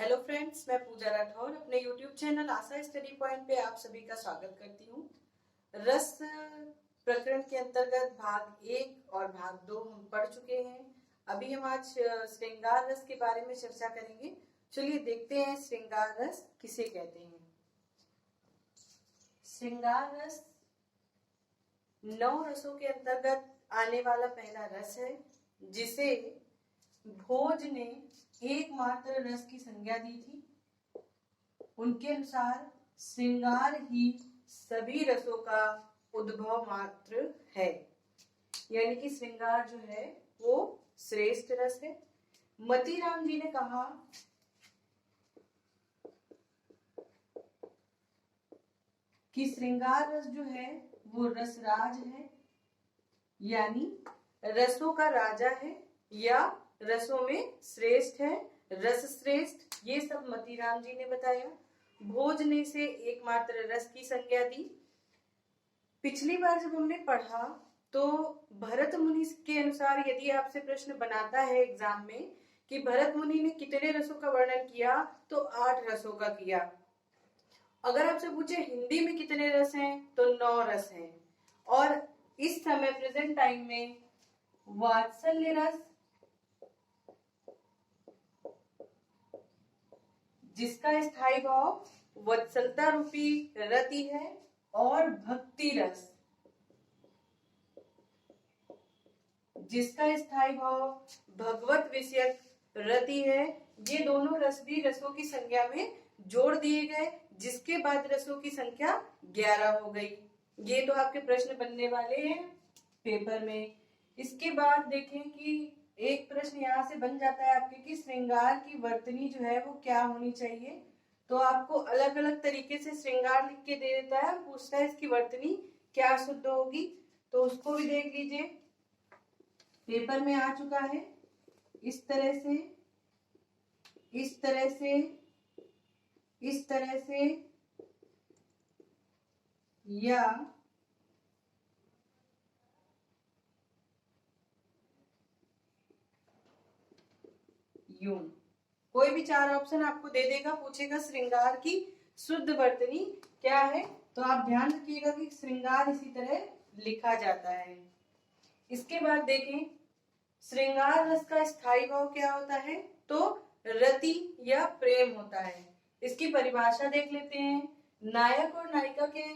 Hello friends, मैं पूजा राठौर अपने YouTube channel आशा study point पे आप सभी का स्वागत करती हूँ। रस प्रकरण के अंतर्गत भाग 1 और भाग 2 हम पढ़ चुके हैं। अभी हम आज श्रृंगार रस के बारे में चर्चा करेंगे। चलिए देखते हैं श्रृंगार रस किसे कहते हैं। श्रृंगार रस 9 रसों के अंतर्गत आने वाला पहला रस है, जिसे भोज ने एकमात्र रस की संज्ञा दी थी। उनके अनुसार श्रृंगार ही सभी रसों का उद्भव मात्र है, यानी कि श्रृंगार जो है वो श्रेष्ठ रस है। मतीराम जी ने कहा कि श्रृंगार रस जो है वो रसराज है, यानी रसों का राजा है या रसों में श्रेष्ठ है, रस श्रेष्ठ। ये सब मतीराम जी ने बताया। भोज ने से एकमात्र रस की संज्ञा दी। पिछली बार जब हमने पढ़ा तो भरत मुनि के अनुसार यदि आपसे प्रश्न बनाता है एग्जाम में कि भरत मुनि ने कितने रसों का वर्णन किया, तो 8 रसों का किया। अगर आपसे पूछे हिंदी में कितने रस हैं, तो 9 रस हैं। और इस समय प्रेजेंट टाइम में वात्सल्य रस, जिसका स्थायी भाव वत्सलता रूपी रति है, और भक्ति रस, जिसका स्थायी भाव भगवत विषयक रति है। ये दोनों रस भी रसों की संज्ञा में जोड़ दिए गए, जिसके बाद रसों की संख्या 11 हो गई। ये तो आपके प्रश्न बनने वाले हैं पेपर में। इसके बाद देखें कि एक प्रश्न यहाँ से बन जाता है आपके कि श्रृंगार की वर्तनी जो है वो क्या होनी चाहिए। तो आपको अलग अलग तरीके से श्रृंगार लिख के दे देता है, पूछता है इसकी वर्तनी क्या शुद्ध होगी, तो उसको भी देख लीजिए। पेपर में आ चुका है इस तरह से, इस तरह से, इस तरह से, या यूं। कोई भी 4 ऑप्शन आपको दे देगा, पूछेगा श्रृंगार की शुद्ध वर्तनी क्या है, तो आप ध्यान रखिएगा कि श्रृंगार इसी तरह लिखा जाता है। इसके बाद देखें श्रृंगार रस का स्थायी भाव क्या होता है, तो रति या प्रेम होता है। इसकी परिभाषा देख लेते हैं। नायक और नायिका के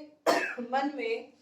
मन में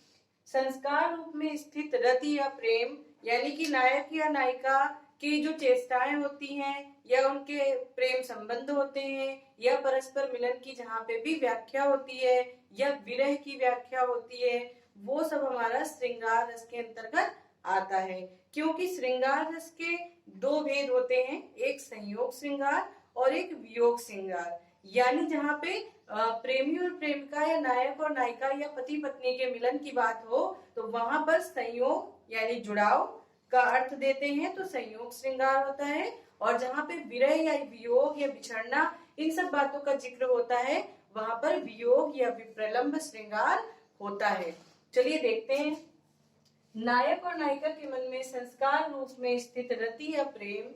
संस्कार रूप में स्थित रति या प्रेम, यानी कि नायक या नायिका की जो चेष्टाएं होती हैं या उनके प्रेम संबंध होते हैं या परस्पर मिलन की जहाँ पे भी व्याख्या होती है या विरह की व्याख्या होती है, वो सब हमारा श्रृंगार रस के अंतर्गत आता है। क्योंकि श्रृंगार रस के 2 भेद होते हैं, एक संयोग श्रृंगार और एक वियोग श्रृंगार। यानी जहाँ पे प्रेमी और प्रेमिका या नायक और नायिका या पति पत्नी के मिलन की बात हो, तो वहां पर संयोग यानी जुड़ाव का अर्थ देते हैं, तो संयोग श्रृंगार होता है। और जहाँ पे विरह या वियोग या बिछड़ना, इन सब बातों का जिक्र होता है, वहां पर वियोग या विप्रलंब श्रृंगार होता है। चलिए देखते हैं। नायक और नायिका के मन में संस्कार रूप में स्थित रति या प्रेम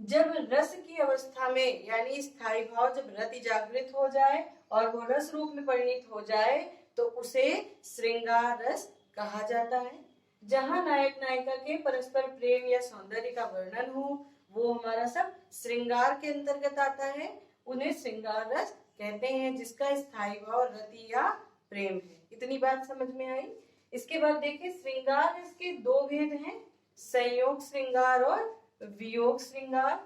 जब रस की अवस्था में, यानी स्थायी भाव जब रति जागृत हो जाए और वो रस रूप में परिणित हो जाए, तो उसे श्रृंगार रस कहा जाता है। जहां नायक नायिका के परस्पर प्रेम या सौंदर्य का वर्णन हो, वो हमारा सब श्रृंगार के अंतर्गत आता है। उन्हें श्रृंगार रस कहते हैं, जिसका स्थायी भाव रति या प्रेम है। इतनी बात समझ में आई। इसके बाद देखिए श्रृंगार रस के 2 भेद हैं, संयोग श्रृंगार और वियोग श्रृंगार।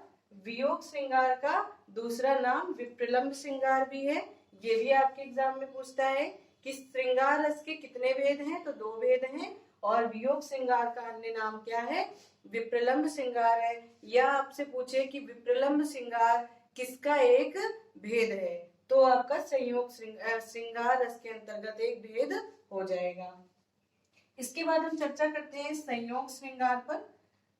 वियोग श्रृंगार का दूसरा नाम विप्रलंब श्रृंगार भी है। ये भी आपके एग्जाम में पूछता है कि श्रृंगार रस के कितने भेद हैं, तो 2 भेद हैं। और वियोग श्रृंगार का अन्य नाम क्या है, विप्रलंब श्रृंगार है। या आपसे पूछे कि विप्रलंब श्रृंगार किसका एक भेद है, तो आपका संयोग श्रृंगार रस के अंतर्गत एक भेद हो जाएगा। इसके बाद हम चर्चा करते हैं संयोग श्रृंगार पर।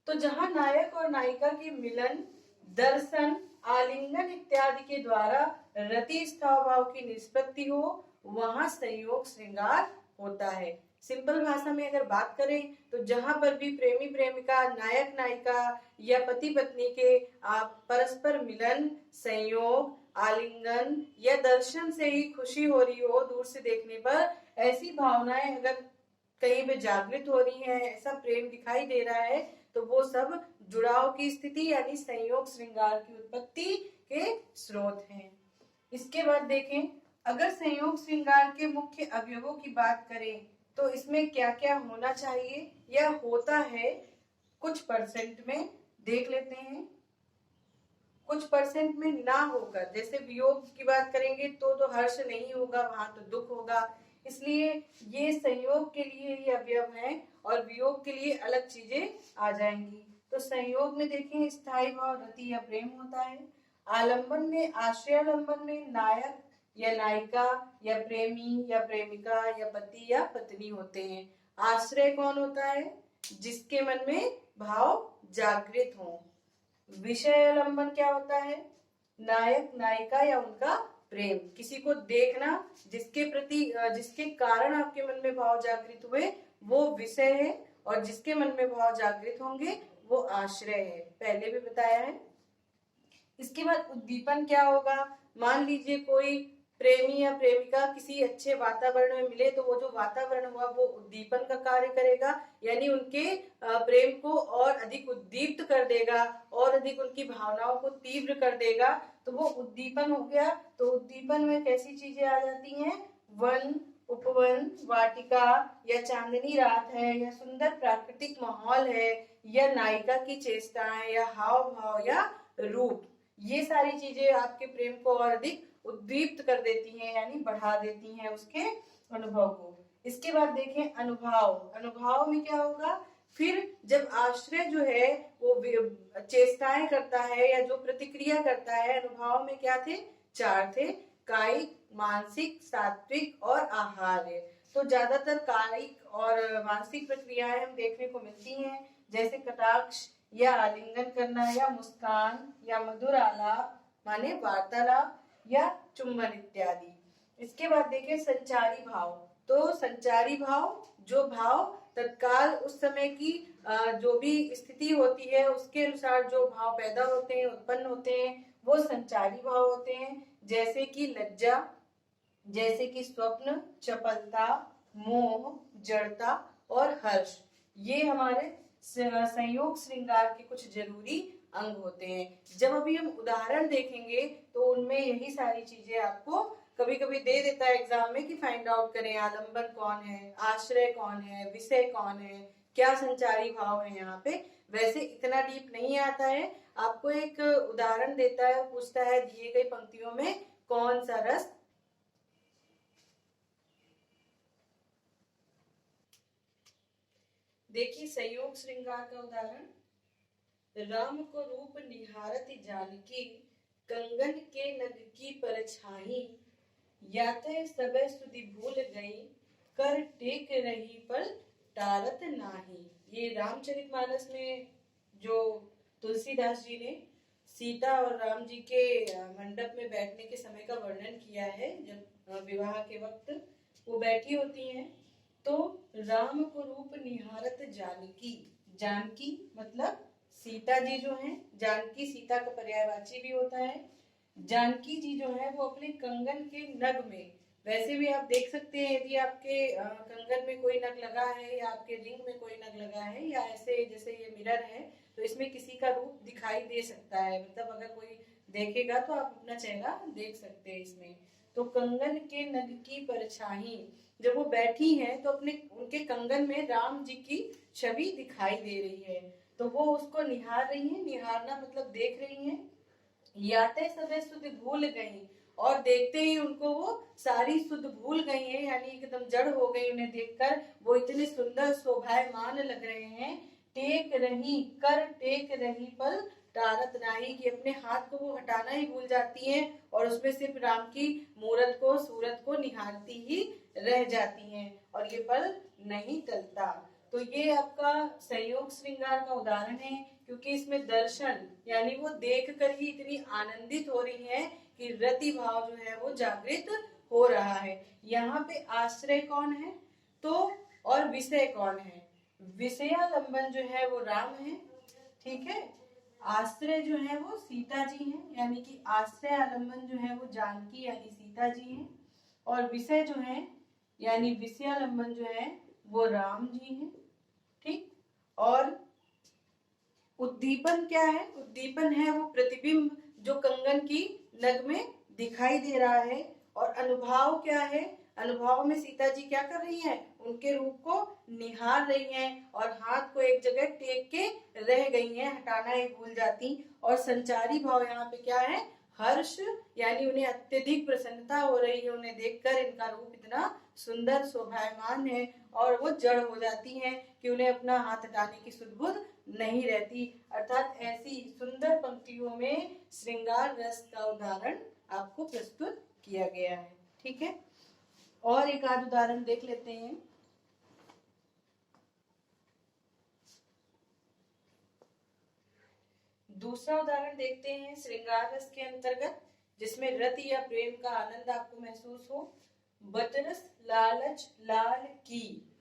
तो जहां नायक और नायिका के मिलन, दर्शन, आलिंगन इत्यादि के द्वारा रति स्थाव भाव की निष्पत्ति हो, वहां संयोग श्रृंगार होता है। सिंपल भाषा में अगर बात करें तो जहां पर भी प्रेमी प्रेमिका, नायक नायिका या पति पत्नी के परस्पर मिलन, संयोग, आलिंगन या दर्शन से ही खुशी हो रही हो दूर से देखने पर, ऐसी भावनाएं अगर कहीं पे जागृत हो रही है, ऐसा प्रेम दिखाई दे रहा है, तो वो सब जुड़ाव की स्थिति यानी संयोग श्रृंगार की उत्पत्ति के स्रोत हैं। इसके बाद देखें, अगर संयोग श्रृंगार के मुख्य अवयवों की बात करें तो इसमें क्या क्या होना चाहिए या होता है, कुछ परसेंट में देख लेते हैं। कुछ परसेंट में ना होकर, जैसे वियोग की बात करेंगे तो हर्ष नहीं होगा, वहां तो दुख होगा, इसलिए ये संयोग के लिए ही अवयव है और वियोग के लिए अलग चीजें आ जाएंगी। तो संयोग में देखें स्थायी भाव, रति या प्रेम होता है। आलंबन में, आश्रयालंबन में नायक या नायिका या प्रेमी या प्रेमिका या पति या पत्नी होते हैं। आश्रय कौन होता है? जिसके मन में भाव जागृत हो। विषयालंबन क्या होता है? नायक नायिका या उनका प्रेम, किसी को देखना जिसके प्रति, जिसके कारण आपके मन में भाव जागृत हुए वो विषय है, और जिसके मन में भाव जागृत होंगे वो आश्रय है, पहले भी बताया है। इसके बाद उद्दीपन क्या होगा? मान लीजिए कोई प्रेमी या प्रेमिका किसी अच्छे वातावरण में मिले तो वो जो वातावरण हुआ वो उद्दीपन का कार्य करेगा, यानी उनके प्रेम को और अधिक उद्दीप्त कर देगा और अधिक उनकी भावनाओं को तीव्र कर देगा, तो वो उद्दीपन हो गया। तो उद्दीपन में कैसी चीजें आ जाती हैं? वन, उपवन, वाटिका या चांदनी रात है या सुंदर प्राकृतिक माहौल है या नायिका की चेष्टाएं या हाव भाव या रूप, ये सारी चीजें आपके प्रेम को और अधिक उद्दीप्त कर देती हैं, यानी बढ़ा देती हैं उसके अनुभव को। इसके बाद देखें अनुभाव। अनुभाव में क्या होगा? फिर जब आश्रय जो है वो चेष्टाएं करता है या जो प्रतिक्रिया करता है, अनुभाव में क्या थे? 4 थे, कायिक, मानसिक, सात्विक और आहार्य। तो ज्यादातर कायिक और मानसिक प्रक्रियाएं हम देखने को मिलती हैं, जैसे कटाक्ष या आलिंगन करना या मुस्कान या मधुर आलाप माने वार्तालाप या चुंबन इत्यादि। इसके बाद देखें संचारी भाव। तो संचारी भाव, जो भाव तत्काल उस समय की जो भी स्थिति होती है उसके अनुसार जो भाव पैदा होते हैं, उत्पन्न होते हैं, वो संचारी भाव होते हैं। जैसे कि लज्जा, जैसे कि स्वप्न, चपलता, मोह, जड़ता और हर्ष, ये हमारे संयोग श्रृंगार के कुछ जरूरी अंग होते हैं। जब अभी हम उदाहरण देखेंगे तो उनमें यही सारी चीजें आपको कभी कभी दे देता है एग्जाम में कि फाइंड आउट करें आलंबन कौन है, आश्रय कौन है, विषय कौन है, क्या संचारी भाव है यहाँ पे। वैसे इतना डीप नहीं आता है, आपको एक उदाहरण देता है, पूछता है दिए गई पंक्तियों में कौन सा रस। देखिए संयोग श्रृंगार का उदाहरण, राम को रूप निहारत जानकी, कंगन के नग की परछाई, याते सबे सुधि भूल गई, कर टेक रही पर टारत नाही। ये रामचरितमानस में जो तुलसीदास जी ने सीता और राम जी के मंडप में बैठने के समय का वर्णन किया है, जब विवाह के वक्त वो बैठी होती हैं, तो राम को रूप निहारत जानकी, जानकी मतलब सीता जी जो हैं, जानकी सीता का पर्यायवाची भी होता है। जानकी जी जो है वो अपने कंगन के नग में, वैसे भी आप देख सकते हैं यदि आपके कंगन में कोई नग लगा है या आपके रिंग में कोई नग लगा है या ऐसे जैसे ये मिरर है तो इसमें किसी का रूप दिखाई दे सकता है, मतलब अगर कोई देखेगा तो आप अपना चेहरा देख सकते हैं इसमें। तो कंगन के नग की परछाई, जब वो बैठी हैं तो अपने उनके कंगन में राम जी की छवि दिखाई दे रही है, तो वो उसको निहार रही हैं। निहारना मतलब देख रही हैं। याते समय सुध भूल गई, और देखते ही उनको वो सारी सुध भूल गई है, यानी एकदम जड़ हो गई उन्हें देखकर, वो इतने सुंदर शोभायमान लग रहे हैं। टेक रही, कर टेक रही पल टारत नाही, कि अपने हाथ को वो हटाना ही भूल जाती हैं और उसमें सिर्फ राम की मूरत को, सूरत को निहारती ही रह जाती हैं और ये पल नहीं टलता। तो ये आपका संयोग श्रृंगार का उदाहरण है, क्योंकि इसमें दर्शन यानी वो देख कर ही इतनी आनंदित हो रही है कि रति भाव जो है वो जागृत हो रहा है। यहाँ पे आश्रय कौन है? तो और विषय कौन है? विषयालंबन जो है वो राम है, ठीक है। आश्रय जो है वो सीता जी हैं, यानी कि आश्रय आलंबन जो है वो जानकी यानी सीता जी हैं। और विषय जो है यानी विषयालंबन जो है वो राम जी हैं, ठीक। और उद्दीपन क्या है? उद्दीपन है वो प्रतिबिंब जो कंगन की नग में दिखाई दे रहा है। और अनुभाव क्या है? अनुभाव में सीता जी क्या कर रही हैं? उनके रूप को निहार रही हैं और हाथ को एक जगह टेक के रह गई हैं, हटाना ही भूल जाती। और संचारी भाव यहाँ पे क्या है? हर्ष, यानी उन्हें अत्यधिक प्रसन्नता हो रही है उन्हें देखकर, इनका रूप इतना सुंदर शोभायमान है। और वो जड़ हो जाती हैं कि उन्हें अपना हाथ हटाने की सुध-बुध नहीं रहती। अर्थात ऐसी सुंदर पंक्तियों में श्रृंगार रस का उदाहरण आपको प्रस्तुत किया गया है, ठीक है। और एक आध उदाहरण देख लेते हैं। दूसरा उदाहरण देखते हैं श्रृंगार रस के अंतर्गत, जिसमें रति या प्रेम का आनंद आपको महसूस हो। बतरस लालच लाल की,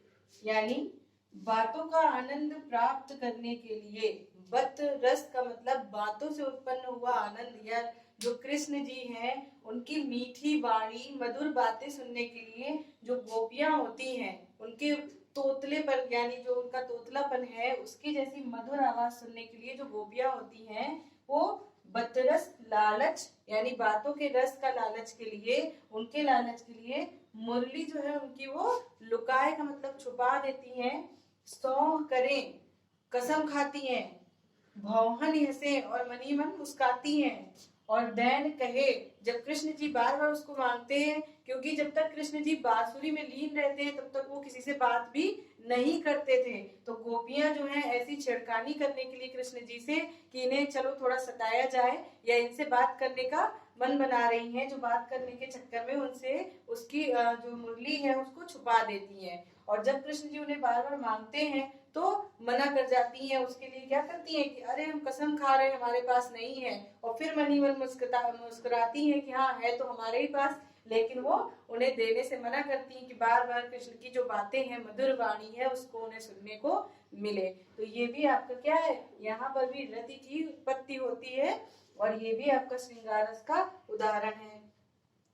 यानी बातों का आनंद प्राप्त करने के लिए। बत रस का मतलब बातों से उत्पन्न हुआ आनंद, या जो कृष्ण जी हैं उनकी मीठी वाणी मधुर बातें सुनने के लिए जो गोपियां होती हैं, उनके तोतले पर, यानी जो उनका तोतलापन है उसकी जैसी मधुर आवाज सुनने के लिए जो गोपियां होती हैं, वो बतरस लालच यानी बातों के रस का लालच के लिए, उनके लालच के लिए मुरली जो है उनकी वो लुकाए का मतलब छुपा देती हैं। सौं करें, कसम खाती हैं। भौहन हंसे और मनी मन मुस्काती हैं। और दैन कहे, जब कृष्ण जी बार बार उसको मांगते हैं, क्योंकि जब तक कृष्ण जी बांसुरी में लीन रहते हैं तब तक वो किसी से बात भी नहीं करते थे। तो गोपियां जो हैं ऐसी छेड़खानी करने के लिए कृष्ण जी से कि इन्हें चलो थोड़ा सताया जाए या इनसे बात करने का मन बना रही हैं, जो बात करने के चक्कर में उनसे उसकी जो मुरली है उसको छुपा देती हैं। और जब कृष्ण जी उन्हें बार बार मांगते हैं तो मना कर जाती हैं। उसके लिए क्या करती हैं कि अरे हम कसम खा रहे हैं हमारे पास नहीं है। और फिर मनी मन मुस्कुराती हैं कि हाँ है तो हमारे ही पास, लेकिन वो उन्हें देने से मना करती हैं कि बार बार कृष्ण की जो बातें हैं मधुर वाणी है उसको उन्हें सुनने को मिले। तो ये भी आपका क्या है, यहाँ पर भी रति की उत्पत्ति होती है और ये भी आपका श्रृंगार रस का उदाहरण है।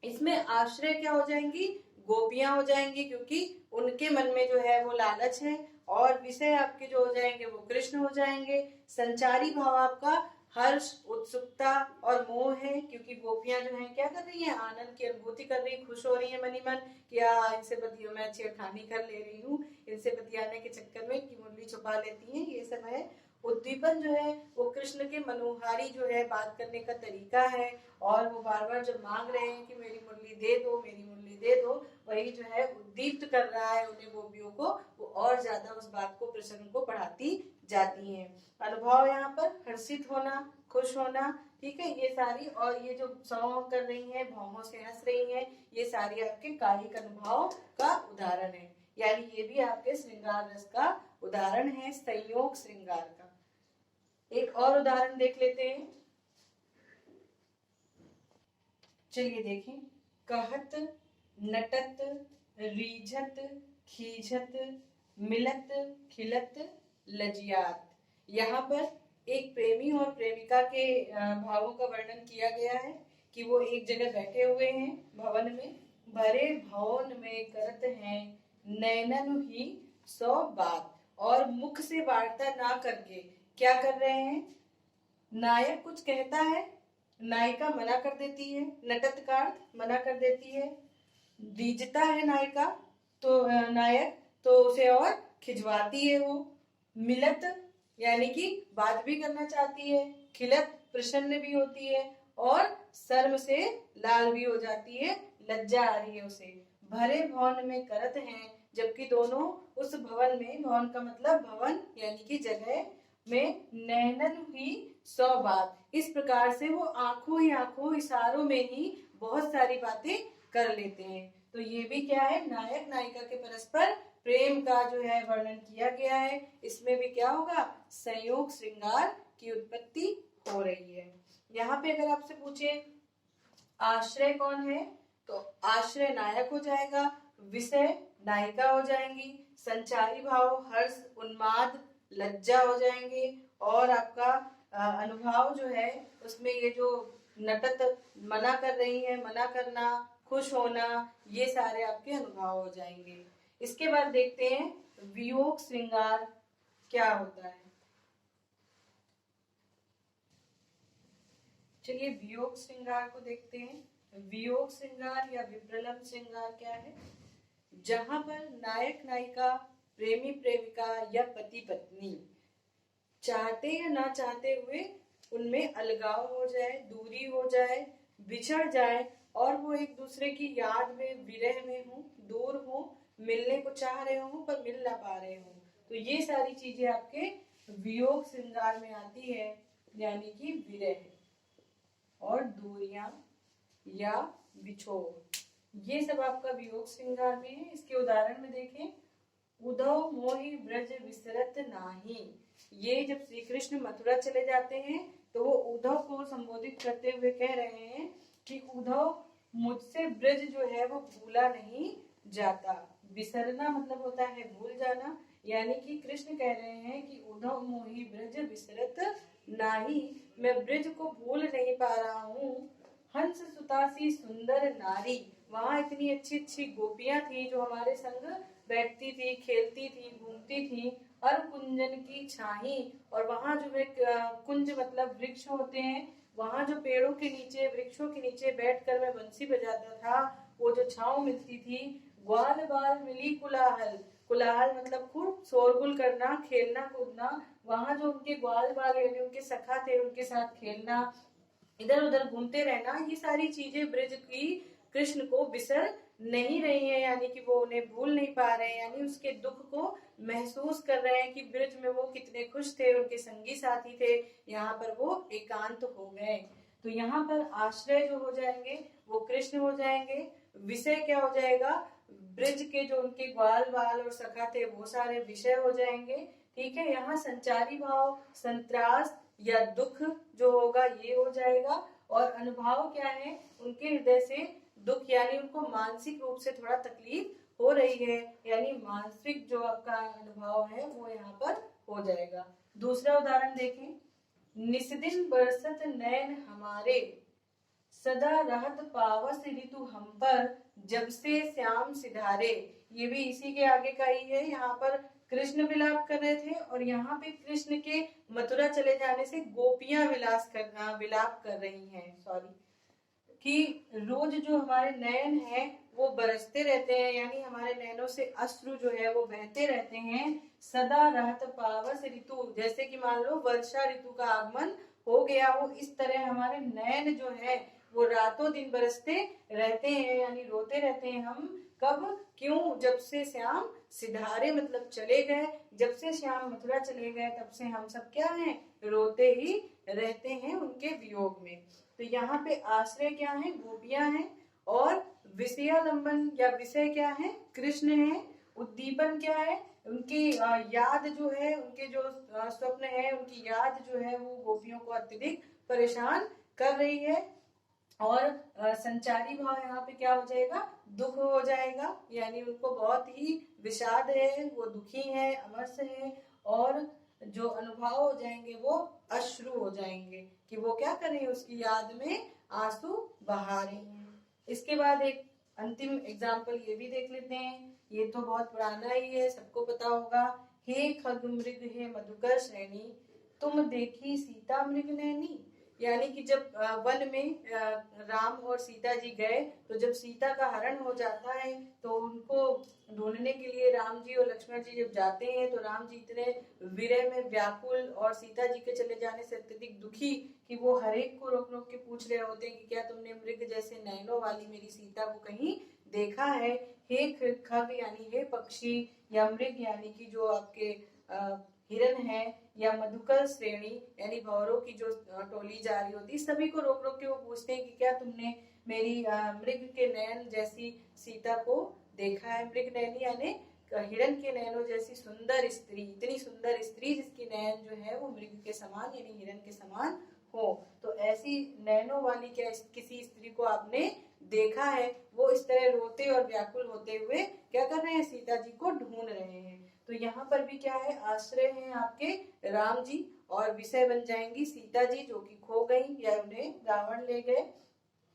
इसमें आश्रय क्या हो जाएंगी? गोपियां हो जाएंगी, क्योंकि उनके मन में जो है वो लालच है। और विषय आपके जो हो जाएंगे वो कृष्ण हो जाएंगे। संचारी भाव आपका हर्ष, उत्सुकता और मोह है, क्योंकि गोपियां जो हैं क्या कर रही हैं? आनंद की अनुभूति कर रही, खुश हो रही है मनी मन कि इनसे बतिया, मैं छेड़खानी कर ले रही हूँ इनसे बतियाने के चक्कर में कि मुरली छुपा लेती हैं, ये सब है। उद्दीपन जो है वो कृष्ण के मनोहारी जो है बात करने का तरीका है। और वो बार बार जब मांग रहे हैं कि मेरी मुरली दे दो, मेरी मुरली दे दो, वही जो है उद्दीप्त कर रहा है उन्हें गोपियों को, वो और ज्यादा उस बात को, प्रसंग को बढ़ाती जाती हैं। अनुभव यहाँ पर हर्षित होना, खुश होना, ठीक है, ये सारी। और ये जो सौ कर रही हैं, भौहों से हंस रही हैं, ये सारी आपके कायिक अनुभव का उदाहरण है। यानी ये भी आपके श्रृंगार रस का उदाहरण है, संयोग श्रृंगार का। एक और उदाहरण देख लेते हैं। चलिए देखें। कहत, नटत, रीझत, खीझत, मिलत, खिलत, लजियात। यहाँ पर एक प्रेमी और प्रेमिका के भावों का वर्णन किया गया है कि वो एक जगह बैठे हुए हैं भवन में। भरे भवन में करत हैं नैनन ही सौ बात। और मुख से वार्ता ना करके क्या कर रहे हैं? नायक कुछ कहता है, नायिका मना कर देती है, नटत का अर्थ मना कर देती है। दीजता है नायिका तो नायक तो उसे और खिंचवाती है वो। मिलत यानी कि बात भी करना चाहती है। खिलत प्रसन्न भी होती है और शर्म से लाल भी हो जाती है, लज्जा आ रही है उसे। भरे भवन में करत हैं, जबकि दोनों उस भवन में, भवन का मतलब भवन यानी कि जगह में, नैनन ही सौ बात, इस प्रकार से वो आंखों ही आंखों, इशारों में ही बहुत सारी बातें कर लेते हैं। तो ये भी क्या है? नायक नायिका के परस्पर प्रेम का जो है वर्णन किया गया है। इसमें भी क्या होगा? संयोग श्रृंगार की उत्पत्ति हो रही है। यहाँ पे अगर आपसे पूछे आश्रय कौन है, तो आश्रय नायक हो जाएगा। विषय नायिका हो जाएंगी, संचारी भाव हर्ष, उन्माद, लज्जा हो जाएंगे, और आपका अनुभाव जो है उसमें ये जो नटत, मना कर रही है, मना करना, खुश होना, ये सारे आपके अनुभाव हो जाएंगे। इसके बाद देखते हैं वियोग श्रृंगार क्या होता है। चलिए वियोग श्रृंगार को देखते हैं। वियोग श्रृंगार या विप्रलंब श्रृंगार क्या है? जहां पर नायक नायिका, प्रेमी प्रेमिका या पति पत्नी चाहते या ना चाहते हुए उनमें अलगाव हो जाए, दूरी हो जाए, बिछड़ जाए, और वो एक दूसरे की याद में, विरह में हो, दूर हो, मिलने को चाह रहे हो पर मिल ना पा रहे हो, तो ये सारी चीजें आपके वियोग श्रृंगार में आती है। यानी कि विरह और दूरियां या बिछोह, ये सब आपका वियोग श्रृंगार में है। इसके उदाहरण में देखें, उद्धव मोहि ब्रज विसरत नाही। ये जब श्री कृष्ण मथुरा चले जाते हैं तो वो उद्धव को संबोधित करते हुए कह रहे हैं कि उद्धव, मुझसे ब्रज जो है वो भूला नहीं जाता। विसरना मतलब होता है भूल जाना, यानी कि कृष्ण कह रहे हैं कि उद्धव मोहि ब्रज विसरत नाही, मैं ब्रज को भूल नहीं पा रहा हूँ। हंस सुतासी सुंदर नारी, वहाँ इतनी अच्छी अच्छी गोपियां थी जो हमारे संग बैठती थी, खेलती थी, घूमती थी। और कुंजन की छाही, और वहाँ जो कुंज मतलब वृक्ष होते हैं, वहाँ जो पेड़ों के नीचे, वृक्षों के नीचे बैठकर मैं बंसी बजाता था, वो जो छांव मिलती थी। ग्वाल बाल मिली कुलाहल, कुलाहल मतलब खूब शोरगुल करना, खेलना कूदना, वहाँ जो उनके ग्वाल बाल यानी उनके सखा थे, उनके साथ खेलना, इधर उधर घूमते रहना, ये सारी चीजें ब्रज की कृष्ण को बिसर नहीं रही है, यानी कि वो उन्हें भूल नहीं पा रहे हैं, यानी उसके दुख को महसूस कर रहे हैं कि ब्रज में वो कितने खुश थे, उनके संगी साथी थे, यहाँ पर वो एकांत हो गए। तो यहाँ पर आश्रय जो हो जाएंगे वो कृष्ण हो जाएंगे। विषय क्या हो जाएगा? ब्रज के जो उनके ग्वाल बाल और सखा थे वो सारे विषय हो जाएंगे। ठीक है, यहाँ संचारी भाव संत्रास या दुख जो होगा ये हो जाएगा। और अनुभाव क्या है? उनके हृदय से दुख, यानी उनको मानसिक रूप से थोड़ा तकलीफ हो रही है, यानी मानसिक जो आपका अनुभव है वो यहाँ पर हो जाएगा। दूसरा उदाहरण देखें, निस्दिन बरसत नैन हमारे, सदा रहत पावस ऋतु हम पर, जब से श्याम सिधारे। ये भी इसी के आगे का ही है। यहाँ पर कृष्ण विलाप कर रहे थे, और यहाँ पे कृष्ण के मथुरा चले जाने से गोपियां विलाप कर रही हैं, सॉरी, कि रोज जो हमारे नयन है वो बरसते रहते हैं, यानी हमारे नयनों से अश्रु जो है वो बहते रहते हैं। सदा रहत पावस ऋतु, जैसे कि मान लो वर्षा ऋतु का आगमन हो गया हो, इस तरह हमारे नयन जो है वो रातों दिन बरसते रहते हैं, यानी रोते रहते हैं हम। कब? क्यों? जब से श्याम सिधारे मतलब चले गए, जब से श्याम मथुरा चले गए तब से हम सब क्या हैं? रोते ही रहते हैं उनके वियोग में। तो यहाँ पे आश्रय क्या है? गोपियां हैं। और विषयालंबन या विषय क्या है? कृष्ण है। उद्दीपन क्या है? उनकी याद जो है, उनके जो स्वप्न है, उनकी याद जो है वो गोपियों को अत्यधिक परेशान कर रही है। और संचारी भाव यहाँ पे क्या हो जाएगा? दुख हो जाएगा, यानी उनको बहुत ही विषाद है, वो दुखी है, अमरस है। और जो अनुभव हो जाएंगे वो अश्रु हो जाएंगे, कि वो क्या कर रही है? उसकी याद में आंसू बहा रही हैं। इसके बाद एक अंतिम एग्जाम्पल ये भी देख लेते हैं। ये तो बहुत पुराना ही है, सबको पता होगा। हे खग मृग हे मधुकर श्रेणी, तुम देखी सीता मृग नैनी। यानी कि जब वन में राम और सीता जी गए, तो जब सीता का हरण हो जाता है तो उनको ढूंढने के लिए राम जी और लक्ष्मण जी जब जाते हैं, तो राम जी इतने विरह में व्याकुल और सीता जी के चले जाने से अत्यधिक दुखी कि वो हर एक को रोक रोक के पूछ रहे होते हैं कि क्या तुमने मृग जैसे नैनों वाली मेरी सीता को कहीं देखा है? हे खग यानी हे पक्षी, या मृग यानी कि जो आपके हिरन है, या मधुकर श्रेणी यानी भौरों की जो टोली जा रही होती, सभी को रोक रोक के वो पूछते हैं कि क्या तुमने मेरी मृग के नयन जैसी सीता को देखा है? मृग नयनी यानी हिरन के नयनों जैसी सुंदर स्त्री, इतनी सुंदर स्त्री जिसकी नयन जो है वो मृग के समान यानी हिरन के समान हो। तो ऐसी नैनो वाली क्या किसी स्त्री को आपने देखा है? वो इस तरह रोते और व्याकुल होते हुए क्या कर रहे हैं? सीता जी को ढूंढ रहे हैं। तो यहाँ पर भी क्या है? आश्रय हैं आपके राम जी और विषय बन जाएंगी सीता जी जो कि खो गई या उन्हें रावण ले गए।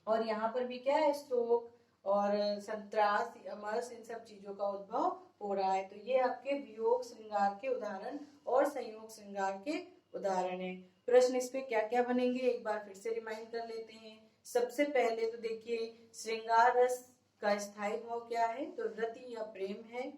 और यहाँ पर भी क्या है? शोक और संत्रास, अमरस, इन सब चीजों का उद्भव हो रहा है। तो ये आपके वियोग श्रृंगार के उदाहरण और संयोग श्रृंगार के उदाहरण है। प्रश्न इस पे क्या क्या बनेंगे एक बार फिर से रिमाइंड कर लेते हैं। सबसे पहले तो देखिए श्रृंगार रस का स्थायी भाव क्या है? तो रति या प्रेम है।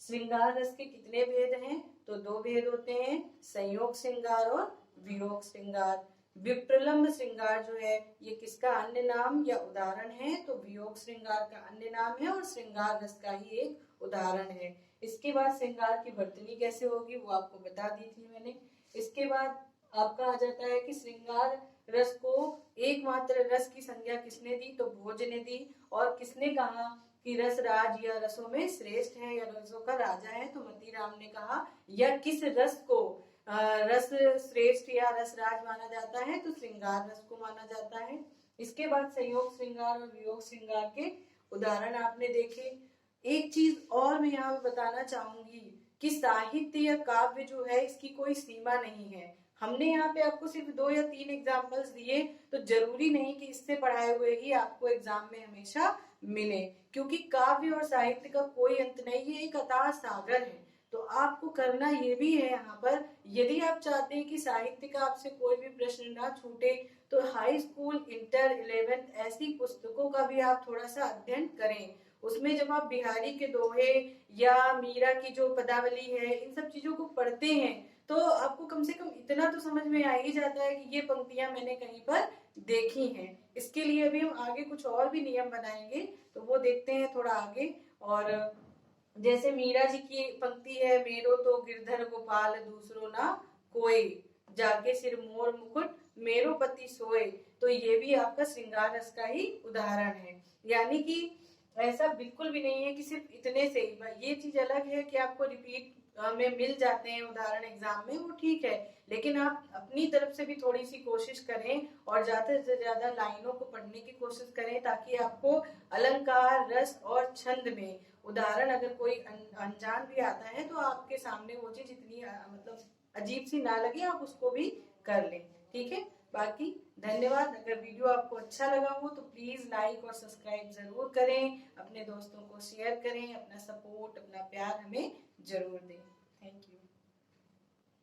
श्रृंगार रस के कितने भेद हैं? तो 2 भेद होते हैं, संयोग श्रृंगार और वियोग श्रृंगार। विप्रलंब श्रृंगार जो है ये किसका अन्य नाम या उदाहरण है? तो वियोग श्रृंगार का अन्य नाम है और श्रृंगार रस का ही एक उदाहरण है। इसके बाद श्रृंगार की वर्तनी कैसे होगी वो आपको बता दी थी मैंने। इसके बाद आपका आ जाता है कि श्रृंगार रस को एकमात्र रस की संज्ञा किसने दी? तो भोज ने दी। और किसने कहा कि रस राज या रसों में श्रेष्ठ है या रसों का राजा है? तो मतीराम ने कहा। या किस रस को रस श्रेष्ठ या रस राज माना जाता है? तो श्रृंगार रस को माना जाता है। इसके बाद संयोग श्रृंगार और वियोग श्रृंगार के उदाहरण आपने देखे। एक चीज और मैं यहाँ पे बताना चाहूंगी कि साहित्य या काव्य जो है इसकी कोई सीमा नहीं है। हमने यहाँ पे आपको सिर्फ 2 या 3 एग्जाम्पल्स दिए, तो जरूरी नहीं कि इससे पढ़ाए हुए ही आपको एग्जाम में हमेशा मिले, क्योंकि काव्य और साहित्य का कोई अंत नहीं, ये एक अथाह सागर है। तो आपको करना ये भी है यहाँ पर, यदि आप चाहते हैं कि साहित्य का आपसे कोई भी प्रश्न ना छूटे तो हाई स्कूल, इंटर, 11th ऐसी पुस्तकों का भी आप थोड़ा सा अध्ययन करें। उसमें जब आप बिहारी के दोहे या मीरा की जो पदावली है इन सब चीजों को पढ़ते हैं तो आपको कम से कम इतना तो समझ में आ ही जाता है कि ये पंक्तियां मैंने कहीं पर देखी हैं। इसके लिए अभी हम आगे कुछ और भी नियम बनाएंगे, तो वो देखते हैं थोड़ा आगे। और जैसे मीरा जी की पंक्ति है, मेरो तो गिरधर गोपाल दूसरो ना कोई, जाके सिर मोर मुकुट मेरो पति सोए। तो ये भी आपका श्रृंगार रस का ही उदाहरण है। यानी कि ऐसा बिल्कुल भी नहीं है कि सिर्फ इतने से ही, ये चीज अलग है कि आपको रिपीट में मिल जाते हैं उदाहरण एग्जाम में, वो ठीक है, लेकिन आप अपनी तरफ से भी थोड़ी सी कोशिश करें और ज्यादा से ज्यादा लाइनों को पढ़ने की कोशिश करें, ताकि आपको अलंकार, रस और छंद में उदाहरण अगर कोई अनजान भी आता है तो आपके सामने वो चीज इतनी मतलब अजीब सी ना लगे, आप उसको भी कर लें। ठीक है, बाकी धन्यवाद। अगर वीडियो आपको अच्छा लगा हो तो प्लीज लाइक और सब्सक्राइब जरूर करें, अपने दोस्तों को शेयर करें, अपना सपोर्ट, अपना प्यार हमें जरूर दें। Thank you.